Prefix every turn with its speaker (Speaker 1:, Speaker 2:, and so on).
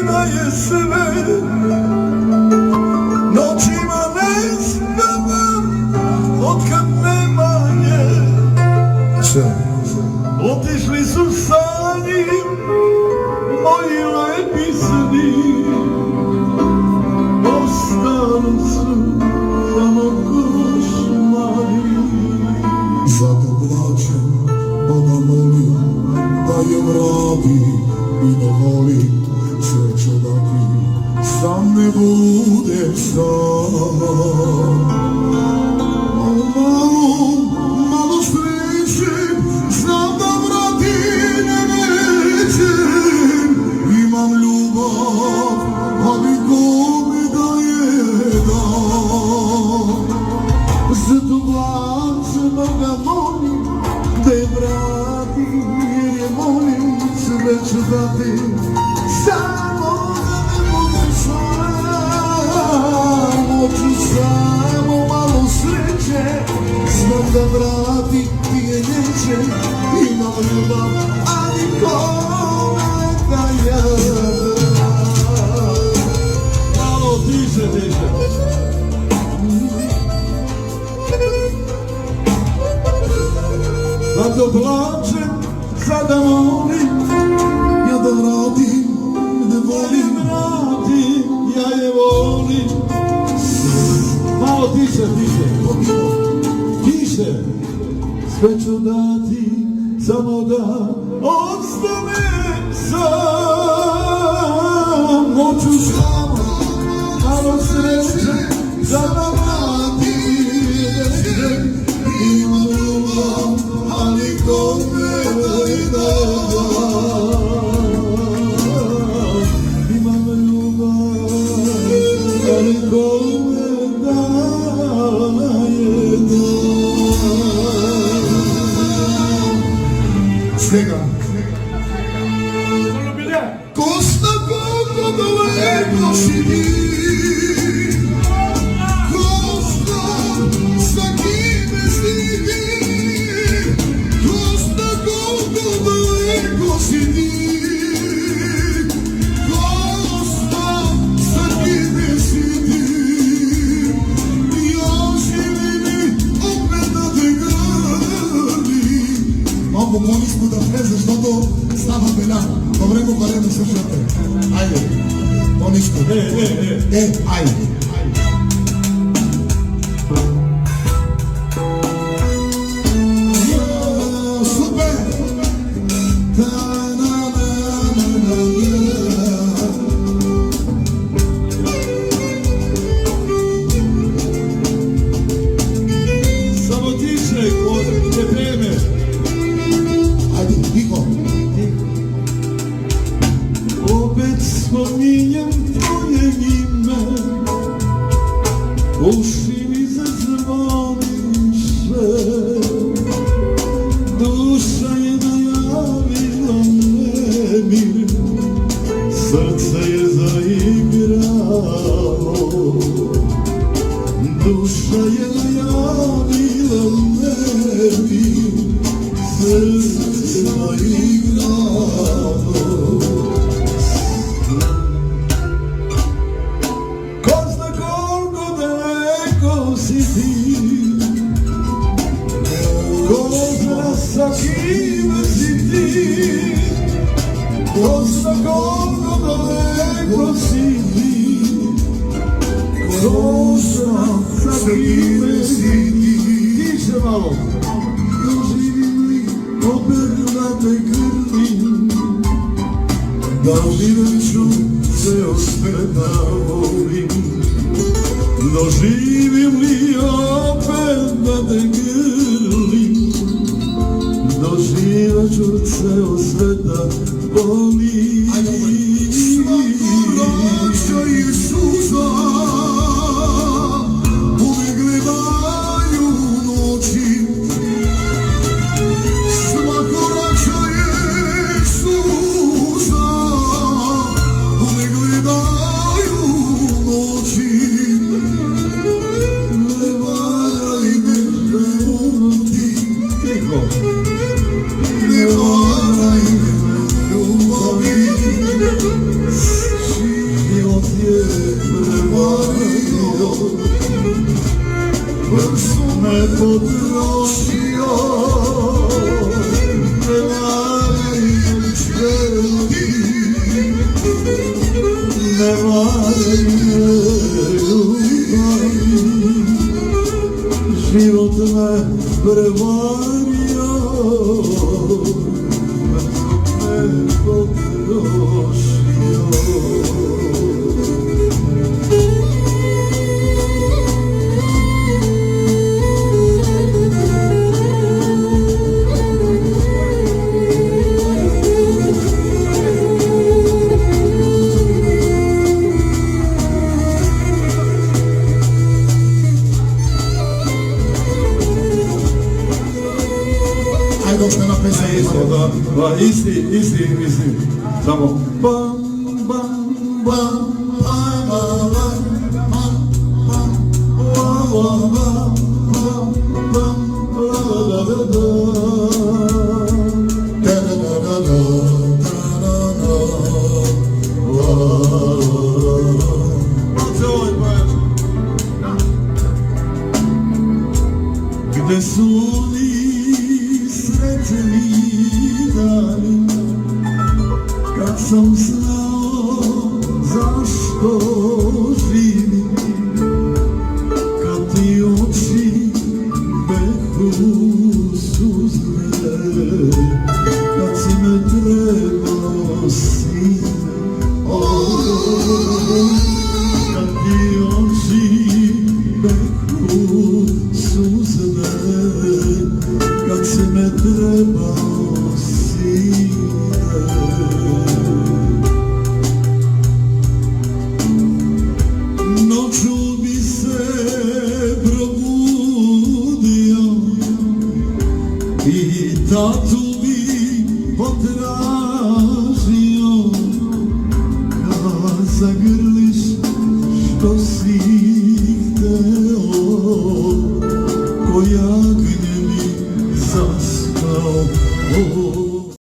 Speaker 1: da je sve. Noćima ne spavam, otkad nema nje. Otišli su sani, moji lepi sni. Ostali su samo košmari.
Speaker 2: Zato plačem, Boga molim da je vrati i ne volim sreću da ti sam ne budem sam. Malo sreće, znam da vrati nećem. Imam ljubav, ali kome da je dam. Zato plačem, Boga molim da je vrati, jer je molim sreću da ti samo da ne budem sam. Hoću samo malo sreće, znam da vrati ti je neće. Imam ljubav, ali kome da ja dam.
Speaker 1: Malo tiše, tiše. Zato plačem, sada molim,
Speaker 2: ja da vratim, ne volim.
Speaker 1: ja je volim. Malo tiše, tiše. Tiše. Sve ću dati, samo da ostanem sam. Hoću samo malo sreće, sada vrati.
Speaker 2: Imam ljubav, ali kome da dam.
Speaker 1: Imam ljubav, ali kome da je dam.
Speaker 2: Snega. Ko zna koliko daleko si ti, ko zna sa kime si ti, ko zna koliko daleko si ti, ko zna sa kime si ti. Još ili mi opet da te grlim. Малко по-ниско да влезе, защото става беля. Добре го паре да слушате. Айде, по-ниско. Айде. Супер!
Speaker 1: Само тише, не време. Opet spominjem tvoje ime, uši mi zazvoniše, duša je najavila nemir, srce je zaigralo, duša je najavila nemir, srce je zaigralo. Sa kime si ti, ko zna koliko daleko si ti, ko zna sa kime si ti. Tiše malo. Doživim li opet da te grlim, da živim ću ceo svet da volim. Doživim li opet da te grlim, doživat ću ceo svet da volim.
Speaker 2: Svako vraća Isusa, uvijek gledaju noći. Svako vraća Isusa, uvijek gledaju noći. Ne valja li me preumti,
Speaker 1: Tiho.
Speaker 2: ne valja li me ljubavi.
Speaker 1: je prevario, dok su me potrošio, prevario čvrti, ne varaju ljubavi, život me prevario, dok me potrošio. Isti, samo bam, bam, bam, bam, bam, bam, bam, bam, gde su oni sretni dani, kad sam znao zašto živim, kad ti oči behu suze, kad si me trebao sine, kad ti oči behu suze, kad si me trebao sine. Noću bi se probudio i tatu bi potražio,